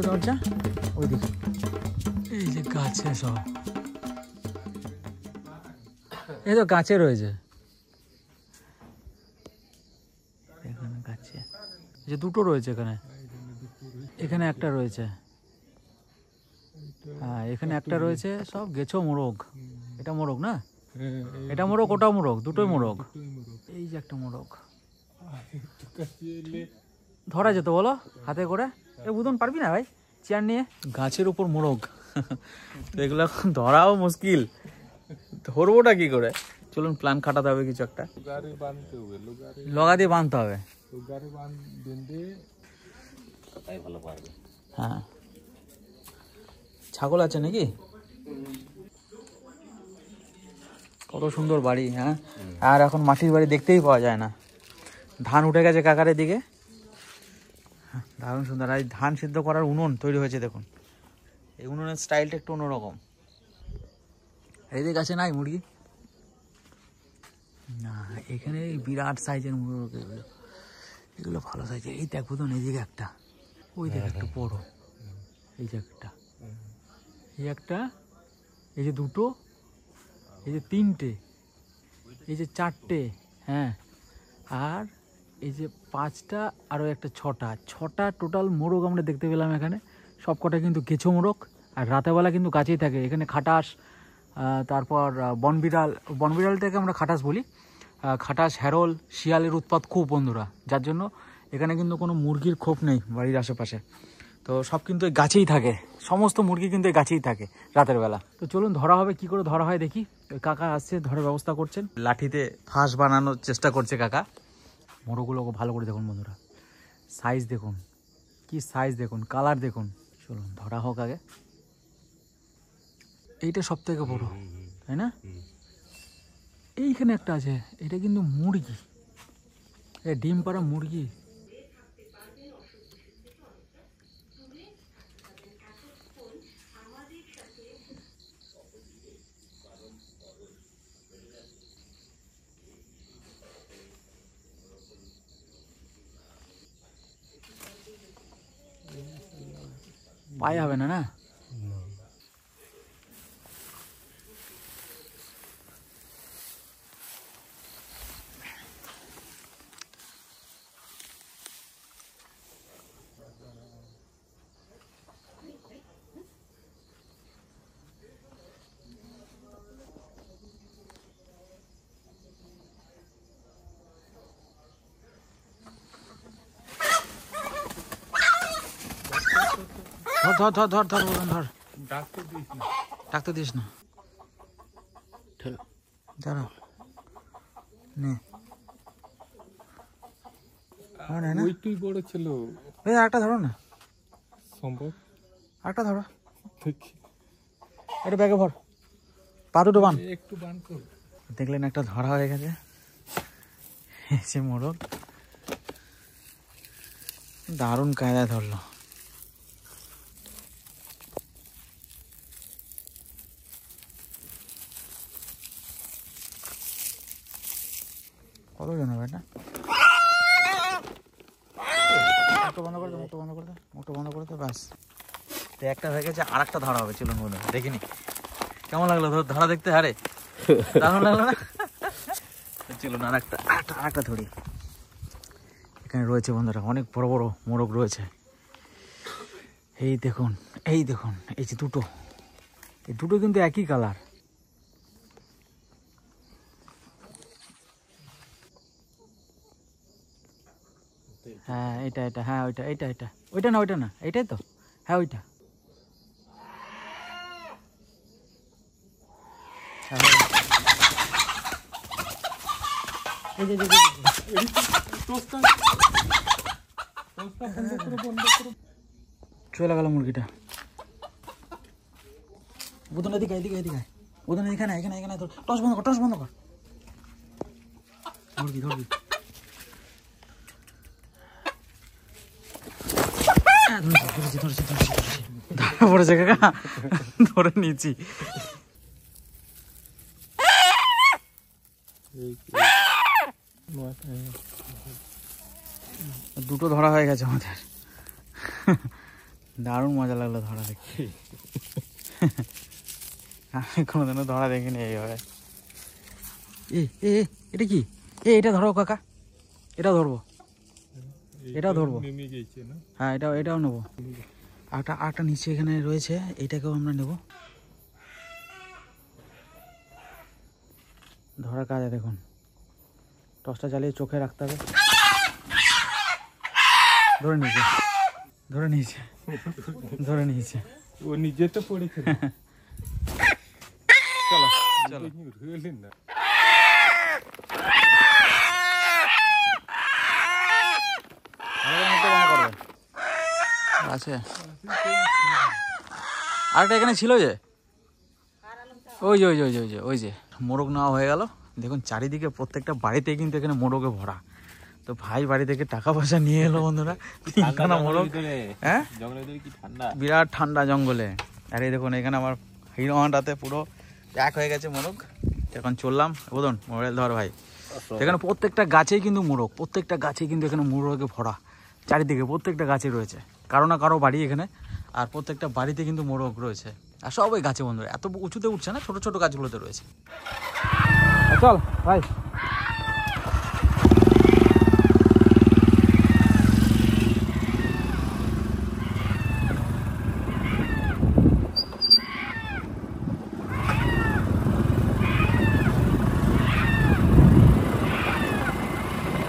দরজা ওইদিকে, এই যে গাছে সব, এই তো গাছে রয়েছে এখানে, গাছে যে দুটো রয়েছে এখানে, এখানে একটা রয়েছে, হ্যাঁ এখানে একটা রয়েছে, সব গেছো মোরগ। এটা মোরগ না, এটা মোরগ ওটাও মোরগ, দুটোই মোরগ। এই যে একটা মোরগ ধরা যেত বলো হাতে করে, এ বুদন পারবি না ভাই চেয়ার নিয়ে? গাছের উপর মোরগ, এগুলো এখন ধরাও মুশকিল, ধরবোটা কি করে? চলুন প্ল্যান খাটাতে হবে কিছু একটা, লগা দিয়ে বাঁধতে হবে। হ্যাঁ ছাগল আছে নাকি? কত সুন্দর বাড়ি, হ্যাঁ। আর এখন মাটির বাড়ি দেখতেই পাওয়া যায় না, ধান উঠে গেছে কাকারের দিকে, দারুণ সুন্দর। আর ধান সিদ্ধ করার উনুন তৈরি হয়েছে দেখুন, এই উনুনের স্টাইলটা একটু অন্যরকম। এদিকে আছে নাই মুরগি না, এখানে বিরাট সাইজের মুরগি, এগুলো এগুলো ভালো সাইজের। এই দেখো তো এদিকে একটা, ওই দিকে একটা বড়, এই যে একটা, এই একটা, এই যে দুটো, এই যে তিনটে, এই যে চারটে, হ্যাঁ, আর এই যে পাঁচটা, আরও একটা ছটা টোটাল মোরগ আমরা দেখতে পেলাম এখানে। সব কটা কিন্তু কেঁচো মোরগ, আর রাতেরবেলা কিন্তু গাছেই থাকে। এখানে খাটাস, তারপর বনবিড়ালটাকে আমরা খাটাস বলি, খাটাস, হ্যারোল, শিয়ালের উৎপাত খুব বন্ধুরা, যার জন্য এখানে কিন্তু কোনো মুরগির খোপ নেই বাড়ির আশেপাশে। তো সব কিন্তু এই গাছেই থাকে, সমস্ত মুরগি কিন্তু এই গাছেই থাকে রাতের বেলা। তো চলুন ধরা হবে, কি করে ধরা হয় দেখি। ওই কাকা আসছে, ধরার ব্যবস্থা করছেন, লাঠিতে ফাঁস বানানোর চেষ্টা করছে কাকা। মোরগগুলোকে ভালো করে দেখুন বন্ধুরা, সাইজ দেখুন, কি সাইজ দেখুন, কালার দেখুন। চলুন ধরা হোক আগে। এইটা সব থেকে বড়, তাই না? এইখানে একটা আছে, এটা কিন্তু মুরগি, ডিম পাড়া মুরগি। পায়ে হবে না, না? ধর ধর ধর ধর ধর ধর, ডাকতে দিস না, ঠেলো, দাঁড়াও, নে ওইটাই বড় ছিল। এই আরেকটা ধরো না, সম্ভব আরেকটা ধরো, এটা ব্যাগে ভর, পা দুটো বান, একটু বান কর। দেখলেন একটা ধরা হয়ে গেছে, এসে মোরগ দারুণ কায়দায় ধরলো। কতজন হবে এটা? মুখটা বন্ধ করে দে, মুখটা বন্ধ করে দে, মুখটা বন্ধ করে দে, ব্যাস। তো একটা হয়ে গেছে, আর একটা ধরা হবে, চলুন বন্ধু দেখিনি। কেমন লাগলো ধরা দেখতে? হারে দারুণ লাগলো না? চলুন আর একটা ধরি। এখানে রয়েছে বন্ধুরা অনেক বড় বড় মোরগ রয়েছে, এই দেখুন, এই দেখুন, এই যে দুটো, এই দুটো কিন্তু একই কালার। হ্যাঁ এটা, হ্যাঁ ওইটা, ওইটা না, এইটাই তো, হ্যাঁ ওইটা। চলে গেল মুরগিটা। বুধন এদিকে, বুধন এখানে টস বন্ধ কর, মুরগি ধরবি। ধরে পড়েছে কাকা, ধরে নিয়েছি। দুটো ধরা হয়ে গেছে আমাদের, দারুণ মজা লাগলো ধরা দেখতে। আমি কোনোদিনও ধরা দেখিনি এইভাবে। এটা কি? এটা ধরো কাকা, এটাও ধরবো, এটাও ধরবো। হ্যাঁ এটাও নেবো। আটা নিচে এখানে রয়েছে, এইটাকেও আমরা নেব। ধরার কাজে দেখুন, টর্চটা চালিয়ে চোখে রাখতে হবে। ধরে নিয়েছে, ধরে নিয়েছে, ধরে নিয়েছে। ও নিজে তো পড়েছে। চলো চলো। আছে আরেকটা এখানে ছিল যে, ওই যে ওই যে ওই যে ওই যে ওই যে মোরগ নেওয়া হয়ে গেল। দেখুন চারিদিকে প্রত্যেকটা বাড়িতে কিন্তু এখানে মোরগে ভরা। তো ভাই বাড়ি থেকে টাকা পয়সা নিয়ে এলো বন্ধুরা, 3খানা মোরগ। হ্যাঁ বিরাট ঠান্ডা জঙ্গলে। আর এই দেখুন এখানে আমার হিরো হন্ডাতে পুরো প্যাক হয়ে গেছে মোরগ। এখন চললাম। বোধন মোবাইল ধর ভাই। এখানে প্রত্যেকটা গাছেই কিন্তু মোরগ, প্রত্যেকটা গাছেই কিন্তু এখানে মোরগে ভরা। চারিদিকে প্রত্যেকটা গাছে রয়েছে কারো না কারো বাড়ি এখানে, আর প্রত্যেকটা বাড়িতে কিন্তু মোরগ রয়েছে। আর সবাই গাছে বন্ধুরা, এত উঁচুতে উঠছে না, ছোট ছোট গাছগুলোতে রয়েছে। চল ভাই।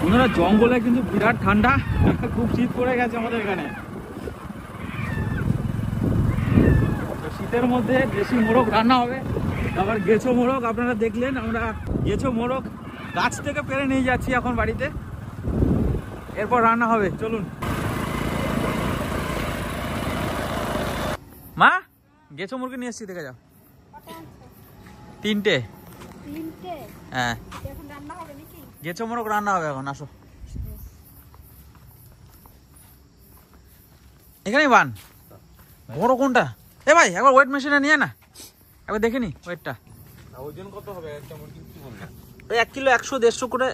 বন্ধুরা জঙ্গলে কিন্তু বিরাট ঠান্ডা, খুব শীত পড়ে গেছে আমাদের এখানে। শীতের মধ্যে দেশি মোরগ রান্না হবে। আবার গেছো মোরগ আপনারা দেখলেন, আমরা গেছো মোরগ গাছ থেকে পেরে নিয়ে যাচ্ছি এখন বাড়িতে, এরপর রান্না হবে। চলুন মা, গেছো মুরগি নিয়ে এসছি, দেখে যাও। 3টে। হ্যাঁ গেছো মোরগ রান্না হবে এখন। আসো এখানেই বান। বড় কোনটা? এ ভাই একবার ওয়েট মেশিনে নিয়ে না, একবার দেখে নি ওয়েটটা। ওজন কত হবে একটা মুরগি? 1 কিলো 100-150 করে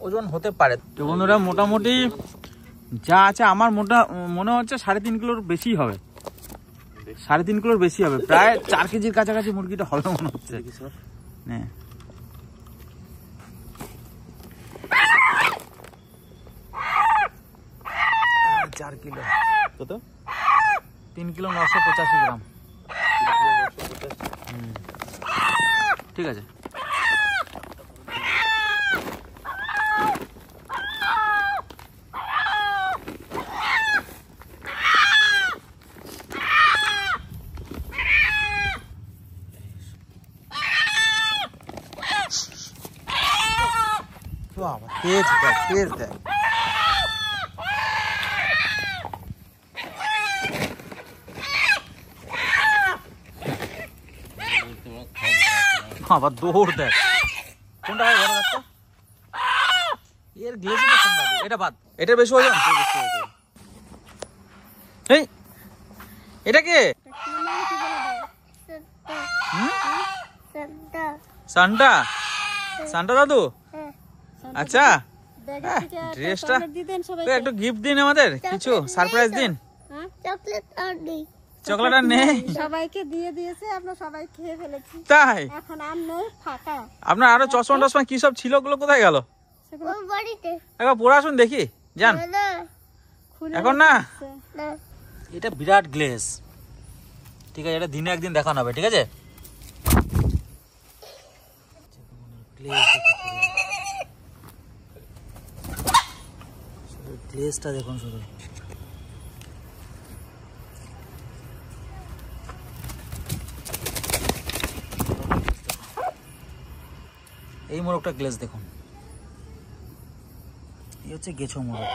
ওজন হতে পারে। তো বন্ধুরা মোটামুটি যা আছে আমার মনে হচ্ছে 3.5 কিলোর বেশি হবে, 3.5 কিলোর বেশি হবে, প্রায় 4 কেজির কাছাকাছি মুরগিটা হবে মনে হচ্ছে। হ্যাঁ 4 কিলো কত? 3 কিলো 985 গ্রাম। ঠিক আছে। বাবা তেজ দেখ, তেজ দেখ। আবার দৌড় দেখ। কোনটা হয় বড় একটা? এর গ্লেজটা কোনটা? এটা বাদ, এটা বেশি ওজন। এই এটা কে? সান্টা, সান্টা দাদু। আচ্ছা ড্রেসটা একটু গিফট দিন, আমাদের কিছু সারপ্রাইজ দিন। চকলেট আর নেই, সবাইকে দিয়ে দিয়েছে, আমরা সবাই খেয়ে ফেলেছি। তাই এখন আর নেই, ফাঁকা। আপনার আরো চশমা টশমা কি সব ছিল, ওগুলো কোথায় গেল? একবার পরে আসুন দেখি, যান এখন না। এটা বিরাট গ্লেজ, ঠিক আছে, এটা দিনে একদিন দেখানো হবে, ঠিক আছে। গ্লেজটা দেখুন শুধু। এই মোরগটা গ্লেজ দেখুন, এই হচ্ছে গেছো মোরগ,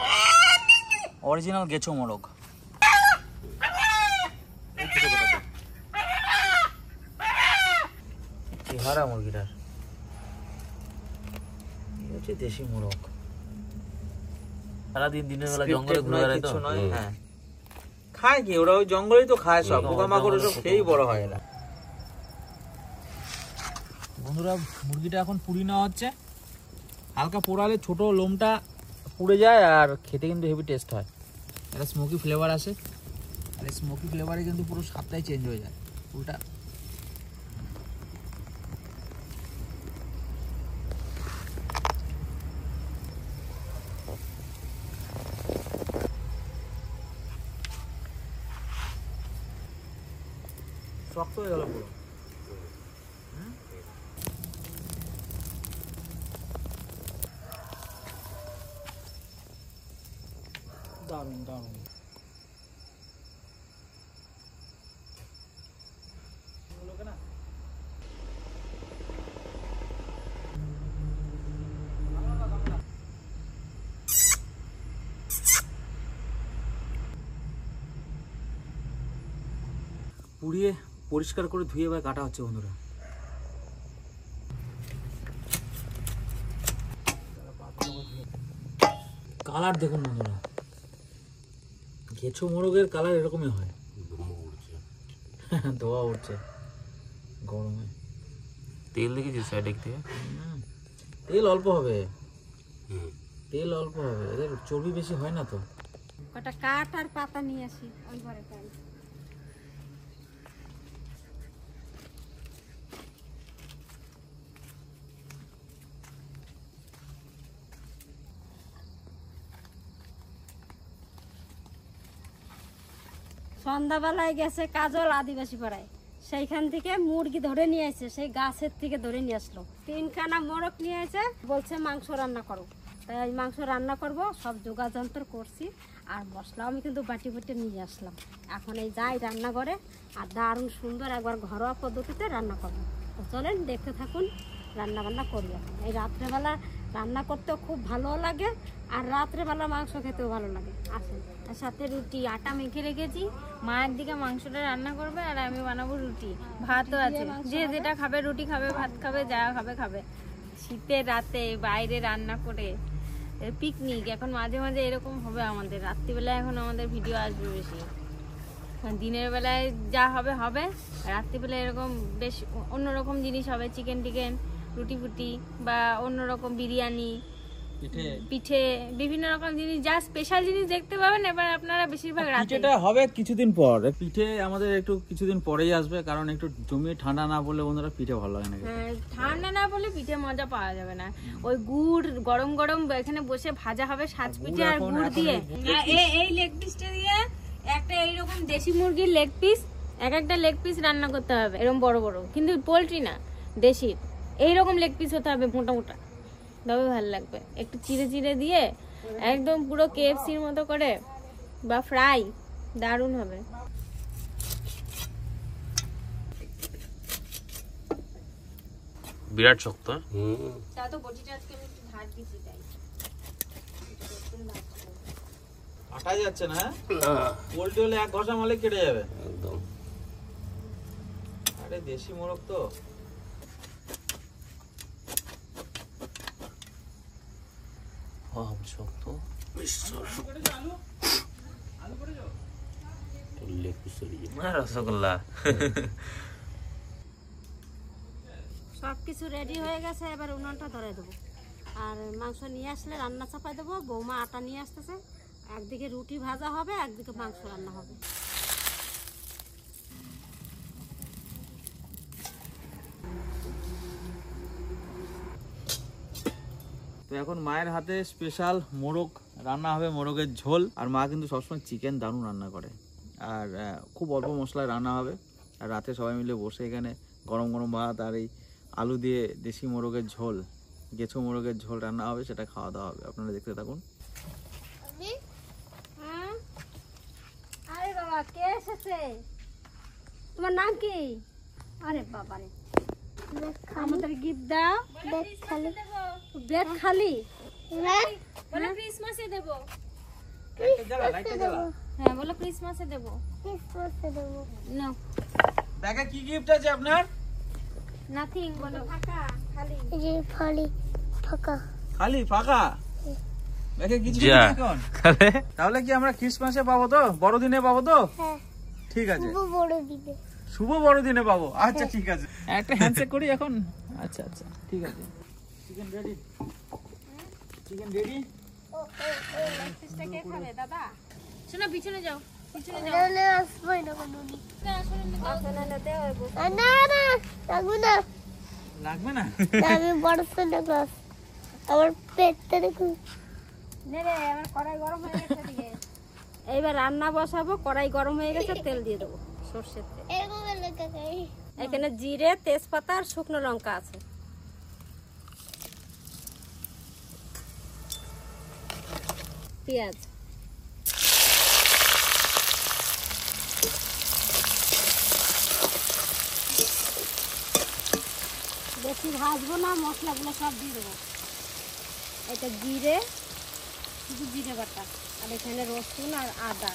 অরিজিনাল গেছো মোরগ। চেহারা মুরগিটার, এই হচ্ছে দেশি মোরগ। সারাদিন দিনের বেলা জঙ্গলে ঘুরে বেড়ায় তো। হ্যাঁ খায় কি ওরা, ওই জঙ্গলেই তো খায় সব, পোকামাকড় সব খেয়েই বড় হয় এরা। বন্ধুরা মুরগিটা এখন পুড়ি নেওয়া হচ্ছে, হালকা পোড়ালে ছোট লোমটা পুড়ে যায় আর খেতে কিন্তু হেভি টেস্ট হয়, একটা স্মোকি ফ্লেভার আসে। আর স্মোকি ফ্লেভারে কিন্তু পুরো স্বাদটাই চেঞ্জ হয়ে যায় পুরোটা। শক্ত হয়ে গেল পুরো। দারুণ দারুণ। পুড়িয়ে পরিষ্কার করে ধুয়ে এবার কাটা হচ্ছে বন্ধুরা। কালার দেখুন বন্ধুরা, গেছো মোরগের কালার এরকমই হয়। ধোয়া উঠছে গরমে। তেল দেখেছিস সাইড থেকে? তেল অল্প হবে, তেল অল্প হবে, এদের চর্বি বেশি হয় না তো। কটা কাঠ আর পাতা নিয়ে আসি ওই ঘরে তাই। সন্ধ্যাবেলায় গেছে কাজল আদিবাসী পাড়ায়, সেইখান থেকে মুরগি ধরে নিয়ে আসছে, সেই গাছের থেকে ধরে নিয়ে আসলো। 3খানা মোরগ নিয়ে এসে বলছে মাংস রান্না করো, তাই মাংস রান্না করব, সব যোগাযন্ত্র করছি। আর মশলাও আমি কিন্তু বাটি বাটি নিয়ে আসলাম। এখন এই যাই রান্না করে আর দারুণ সুন্দর একবার ঘরোয়া পদ্ধতিতে রান্না করবো। তো চলেন দেখতে থাকুন, রান্না বান্না করি। এখন এই রাত্রেবেলা রান্না করতেও খুব ভালো লাগে, আর রাত্রেবেলা মাংস খেতেও ভালো লাগে। আসেন, আর সাথে রুটি, আটা মেখে রেখেছি। মায়ের দিকে মাংসটা রান্না করবে আর আমি বানাবো রুটি। ভাতও আছে, যে যেটা খাবে, রুটি খাবে, ভাত খাবে, যা খাবে খাবে। শীতের রাতে বাইরে রান্না করে পিকনিক। এখন মাঝে মাঝে এরকম হবে আমাদের, রাত্রিবেলায় এখন আমাদের ভিডিও আসবে বেশি। দিনের বেলায় যা হবে হবে, রাত্রিবেলায় এরকম বেশ অন্যরকম জিনিস হবে, চিকেন টিকেন, রুটি ফুটি বা অন্যরকম বিরিয়ানি, পিঠে, বিভিন্ন রকম জিনিস, যা স্পেশাল জিনিস দেখতে পাবেন। এবার আপনারা বেশিরভাগ রাতে। পিঠেটা হবে কিছুদিন পর, পিঠে আমাদের একটু কিছুদিন পরেই আসবে, কারণ একটু জমিয়ে ঠান্ডা না পড়লে বন্ধুরা পিঠে ভালো লাগে না। হ্যাঁ, ঠান্ডা না পড়লে পিঠে মজা পাওয়া যাবে না। ওই গুড় গরম গরম এখানে বসে ভাজা হবে সাজ পিঠে আর গুড় দিয়ে। এই লেগ পিসটা দিয়ে একটা এইরকম দেশি মুরগির লেগ পিস, একটা লেগ পিস রান্না করতে হবে এরকম বড় বড়, কিন্তু পোলট্রি না, দেশির। এইরকম লেগ পিস হতে হবে মোটা মোটা, তবে ভালো লাগবে। একটু চিড়ে চিড়ে দিয়ে একদম পুরো KFCর মতো করে বা ফ্রাই, দারুণ হবে। বিরাট শক্ত। তা তো বটিটা আজকে আমি একটু ধার দিছি তাই। কাটা যাচ্ছে না, পোল্ট্রি হলে এক ঘষা মালে কেটে যাবে একদম। আরে দেশি মোরগ তো। শক্ত রসগোল্লা। সবকিছু রেডি হয়ে গেছে, এবার উনুনটা ধরে দেবো। আর মাংস নিয়ে আসলে রান্না চাপাই দেবো। বৌমা আটা নিয়ে আসতেছে, একদিকে রুটি ভাজা হবে, একদিকে মাংস রান্না হবে। তো এখন মায়ের হাতে স্পেশাল মোরগ রান্না হবে, মোরগের ঝোল। আর মা কিন্তু সবসময় চিকেন দারুণ রান্না করে, আর খুব অল্প মশলায় রান্না হবে। আর রাতে সবাই মিলে বসে এখানে গরম গরম ভাত আর এই আলু দিয়ে দেশি মোরগের ঝোল, গেছো মোরগের ঝোল রান্না হবে, সেটা খাওয়া দাওয়া হবে। আপনারা দেখতে থাকুন। আরে বাবা, কে এসেছে? তোমার নাম কি? আরে বাবা রে, আমাদের গিফট দাও। ব্যাগ খালি? বলো ক্রিসমাসে দেব। হ্যাঁ, হ্যাঁ বলো ক্রিসমাসে দেব। নো, ব্যাগে কি গিফট আছে আপনার? নাথিং, বলো ফাঁকা, খালি। খালি ফাঁকা ব্যাগে কিছু যা। নেই এখন। তাহলে কি আমরা ক্রিসমাসে পাবো তো, বড়দিনে পাবো তো? ঠিক আছে, শুভ বড়দিনে পাবো। আচ্ছা ঠিক আছে, একটা হ্যান্ডশেক করি এখন। আচ্ছা আচ্ছা ঠিক আছে। Chicken ready, chicken ready. পিসটা কে খাবে? দাদা শোনো, পিছনে যাও। লাগবে না আমার পেটটা দেখুন। এইবার রান্না বসাবো, কড়াই গরম হয়ে গেছে, তেল দিয়ে দেবো সর্ষের তেল। এখানে জিরে, তেজপাতা আর শুকনো লঙ্কা আছে। পেঁয়াজ, বেশি ভাজবো না, মশলাগুলো সব দিয়ে দেবো। এটা জিরে, শুধু জিরে বাটা, আর এখানে রসুন আর আদা,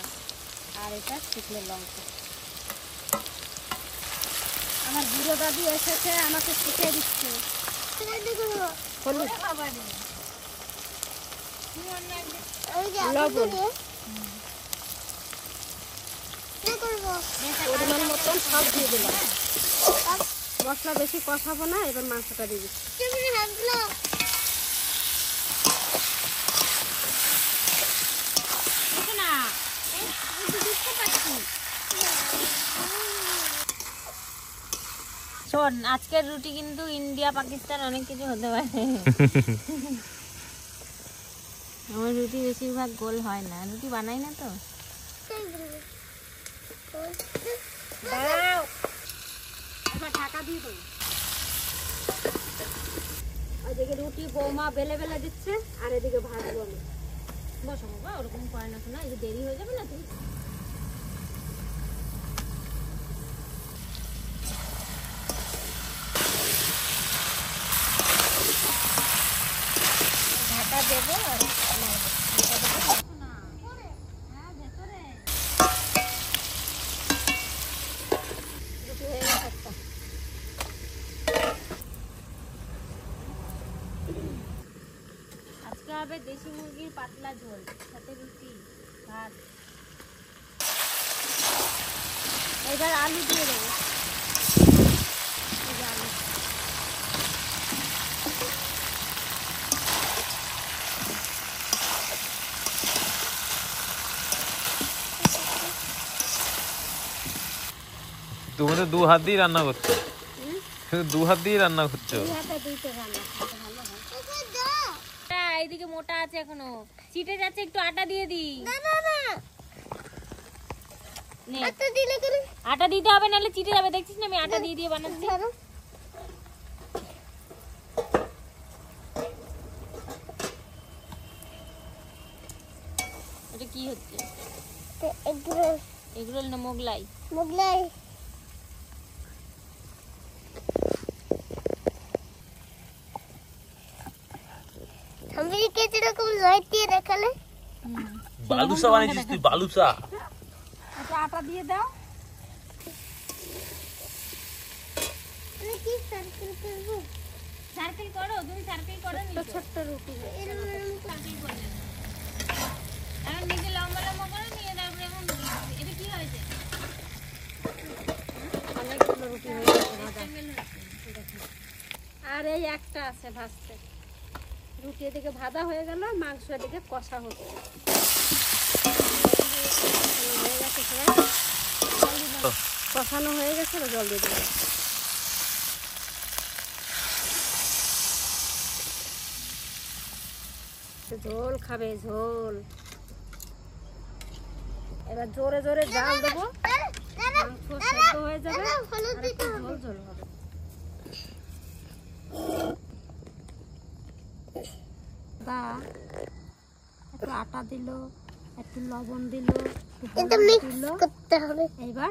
আর এটা শুকনো লঙ্কা। আমার বুড়ো দাদু এসেছে, আমাকে শিখিয়ে দিচ্ছে। হলুদ, লবণ, পরিমাণ মতন সব দিয়ে দিলাম। মশলা বেশি কষাবো না, এবার মাংসটা দিয়ে দিচ্ছি। শোন, আজকের রুটি কিন্তু ইন্ডিয়া পাকিস্তান অনেক কিছু হতে পারে। আমার রুটি বেশিরভাগ গোল হয় না, রুটি বানাই না তো। এবার ঢাকা দিয়ে দেবো। ওইদিকে রুটি বৌমা বেলে বেলে দিচ্ছে, আর এদিকে ভাজবো আমি। বসো বাবা, ওরকম করে না শোনা, এই যে দেরি হয়ে যাবে না তুমি। ঢাকা দেবো আর রুটি হয়ে গেছে একটা। আজকে হবে দেশি মুরগির পাতলা ঝোল, সাথে রুটি, ভাত। এবার আলু দিয়ে দেবো। এই যে আলু। তুমি তো 2 হাত দিয়ে রান্না করছো, শুধু 2 হাত দিয়ে রান্না করছো। দুই হাতে দুইটা রান্না করতে ভালো হয়। এইদিকে মোটা আছে এখনো, চিটে যাচ্ছে, একটু আটা দিয়ে দি। নে, আটা দিতে হবে, নাহলে চিটে যাবে। দেখছিস না আমি আটা দিয়ে দিয়ে বানাচ্ছি। এটা কি হচ্ছে? এগরোল না মোগলাই? মোগলাই। আমি কেটে রকম লাইট দিয়ে দেখালে বালুসা বানিয়েছিস তুই, বালুসা। আচ্ছা, আটা দিয়ে দাও। আমি কি সার্কেল করব? সার্কেল করো, তুমি সার্কেল করো। ছোট ছোট রুটি সার্কেল করো, এখন নিজে লম্বা লম্বা করে নিয়ে, তারপরে এখন এটা কি হয়েছে? অনেকগুলো রুটি হয়ে গেছে ভাজা। আর এই একটা আছে ভাজতে। রুটি এদিকে ভাজা হয়ে গেল, মাংস এদিকে কষা হচ্ছে। হয়ে গেছে সবাই, কষানো হয়ে গেছে, জল দিয়ে দেবো। ঝোল খাবে, ঝোল। এবার জোরে জোরে জাল দেবো, মাংস সেদ্ধ হয়ে যাবে, আর একটু ঝোল ঝোল হবে। একটু আটা দিল, একটু লবণ দিল, একটু দিল করতে হবে। এইবার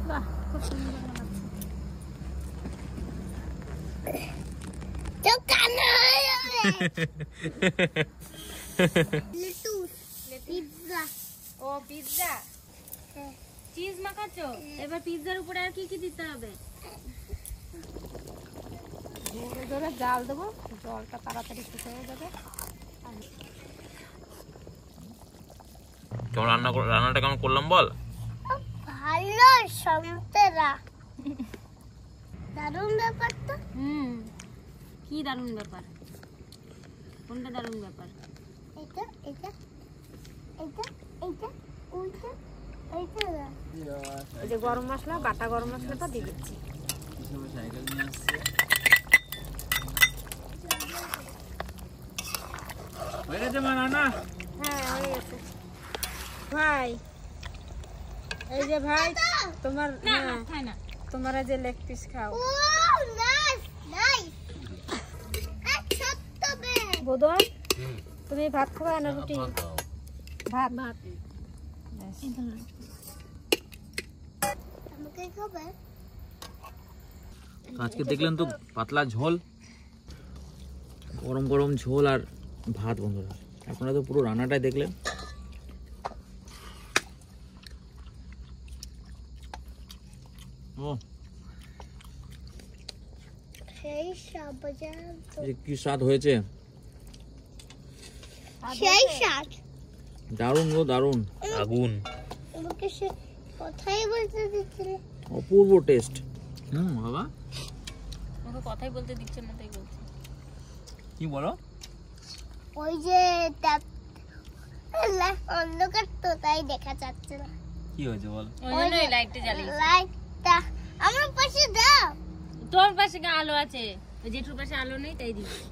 বাহ, খুব সুন্দর বানাচ্ছে। ও পিৎজা, চিজ মাখাচ্ছো? এবার পিৎজার উপরে আর কি কি দিতে হবে? জোরে জোরে জাল দেবো, জলটা তাড়াতাড়ি শুকিয়ে যাবে। কেমন রান্নাটা কেমন করলাম বল? ভালো সন্তরা, দারুণ ব্যাপার তো। কি দারুণ ব্যাপার? কোনটা দারুণ ব্যাপার? এটা এটা এটা এটা ওইটা এইটা না। এই যে গরম মশলা, বাটা গরম মশলাটা দিয়ে দিচ্ছি। সাইকেল নিয়ে আসছে। হয়ে গেছে মা রান্না? হ্যাঁ হয়ে গেছে ভাই। এই যে ভাই তোমার, হ্যাঁ খায় না। তোমরা যে লেগ পিস খাও। ও নাইস নাইস ছোট্ট বেন বোদন তুমি ভাত খাবা না রুটি? ভাত। ভাত। আমাকে খাবে আজকে দেখলেন তো পাতলা ঝোল, গরম গরম ঝোল আর ভাত। বন্ধুরা আপনারা তো পুরো রান্নাটাই দেখলেন। ও সেই সাবজান এই কি স্বাদ হয়েছে, সেই সাত দারুণ গো দারুণ, আগুন। আমাকে সে কথাই বলতে দিচ্ছিলে অপূর্ব টেস্ট। বাবা ওকে কথাই বলতে দিচ্ছে না, তাই বলছে। কি বলো? ওই যে অন্ধকার তো তাই দেখা যাচ্ছে না কি হয়েছে বল? ওই জন্য এই লাইটটা জ্বালিয়েছে। লাইটটা আমার পাশে দাও তোর পাশে কি আলো আছে? ওই জেঠুর পাশে আলো নেই, তাই দিচ্ছি।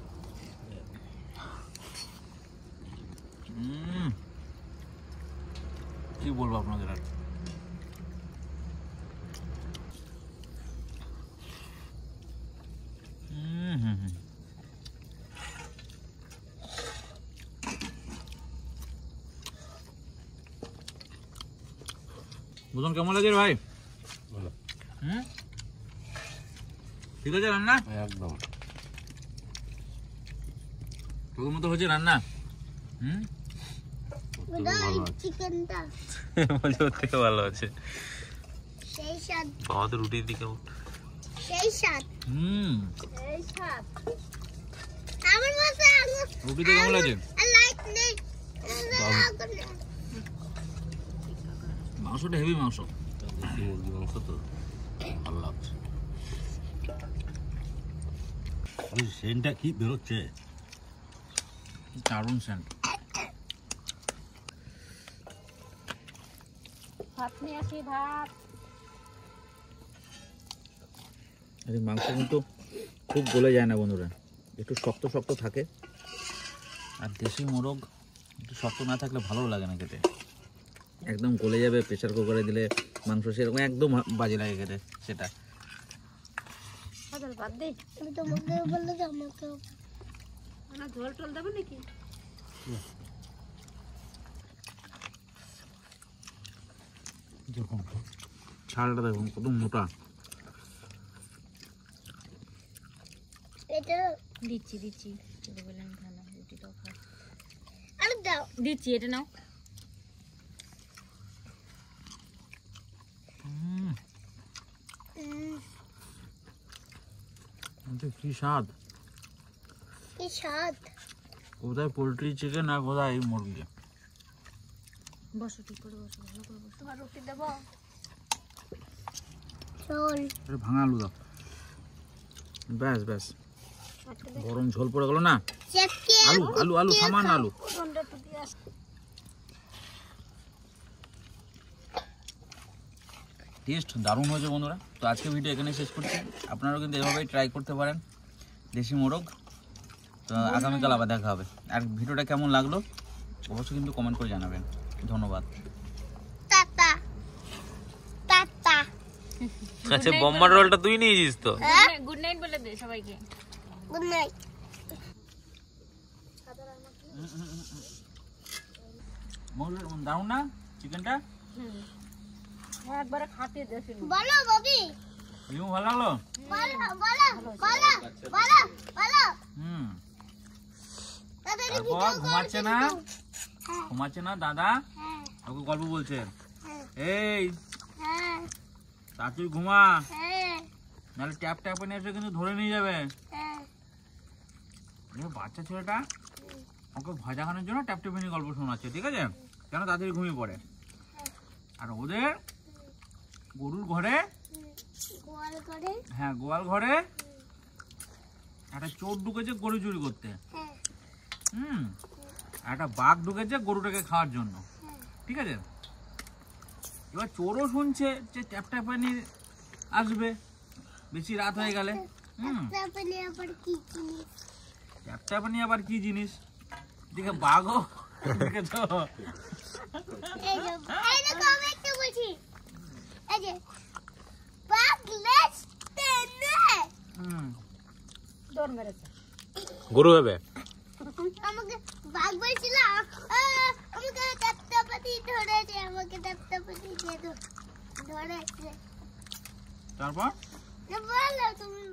কি বলবো আপনাদের আর। বুঝুন কেমন লাগে ভাই? ঠিক আছে রান্না? একদম তোর মতো হয়েছে রান্না? চিকেনটা বলছে ওর থেকে ভালো আছে। সেই স্বাদ বাবা তো রুটির দিকে উঠ। সেই স্বাদ এই সাত আমার মতো রুটিতে কেমন লাগে? লাইট নেই মাংসটা হেভি মাংস। দেশি মুরগি মাংস তো ভালো লাগছে। সেন্টটা কি বেরোচ্ছে, দারুণ সেন্ট। ভাত নিয়ে আসি, ভাত। এই মাংস কিন্তু খুব গলে যায় না বন্ধুরা, একটু শক্ত শক্ত থাকে। আর দেশি মোরগ একটু শক্ত না থাকলে ভালো লাগে না খেতে, একদম গলে যাবে। প্রেসার কুকারে দিলে মাংস সেরকম একদম বাজে লাগে খেতে সেটা। বাদ দে, আমি তোমাকে বললে যে আমাকে না ঝোল টোল দেবো নাকি? দেখুন ছালটা দেখুন কত মোটা। এটা দিচ্ছি দিচ্ছি। তোকে বললাম খা না, রুটিটাও খা। আর দাও দিচ্ছি, এটা নাও। কি স্বাদ, কি স্বাদ কোথায় পোলট্রি চিকেন আর কোথায় এই মুরগি। বসো, ঠিক করে বসো, ভালো করে বসো। তোমার রুটি দেবো? চল এটা ভাঙা আলু দাও, ব্যাস ব্যাস। গরম ঝোল পড়ে গেল না। চেকে আলু আলু আলু সামান্য আলু। কোনটা একটু দিয়ে আসি। টেস্ট দারুণ হয়েছে বন্ধুরা। তো আজকে ভিডিও এখানে শেষ করছি। আপনারাও কিন্তু এভাবেই ট্রাই করতে পারেন দেশি মোরগ। তো আগামীকাল আবার দেখা হবে। আর ভিডিওটা কেমন লাগলো অবশ্যই কিন্তু কমেন্ট করে জানাবেন। ধন্যবাদ। টাটা টাটা আচ্ছা বোম্বার রোলটা তুই নিয়েছিস তো? গুড নাইট বলে দে সবাইকে। গুড নাইট দারুণ না চিকেনটা? একবারে খাটিয়ে দেশি। বলো ববি লিমু ভালো লাগলো? বলো বলো বলো বলো বলো দাদা তারপর ঘুমাচ্ছে না? ঘুমাচ্ছে না দাদা? হ্যাঁ ওকে গল্প বলছে। হ্যাঁ এই হ্যাঁ তাড়াতাড়ি ঘুমা, হ্যাঁ নাহলে ট্যাপ ট্যাপে নিয়ে এসে কিন্তু ধরে নিয়ে যাবে। হ্যাঁ বাচ্চা ছেলেটা ওকে ভয় দেখানোর জন্য ট্যাপ ট্যাপে নিয়ে গল্প শোনাচ্ছে, ঠিক আছে? কেন তাড়াতাড়ি ঘুমিয়ে পড়ে। আর ওদের গরুর ঘরে, গোয়াল করে হ্যাঁ গোয়াল ঘরে একটা চোর ঢুকেছে গরু চুরি করতে। হ্যাঁ একটা বাঘ ঢুকেছে গরুটাকে খাওয়ার জন্য, ঠিক আছে? এবার চোরও শুনছে যে ট্যাপ পানি আসবে বেশি রাত হয়ে গেলে। তারপরে আবার কি জিনিস? ট্যাপ পানি আবার কি জিনিস? দিকে বাঘও দেখেছ? এই যে আমি একটা বলছি, এই যে বাঘ লেজ টেনে দৌড় মেরেছে। গরু হবে। আমাকে বাঘ বলছিল আমাকে ট্যাপটাপাতি ধরেছে, আমাকে ট্যাপটাপাতি দিয়ে ধরেছে। তারপর বলো তুমি।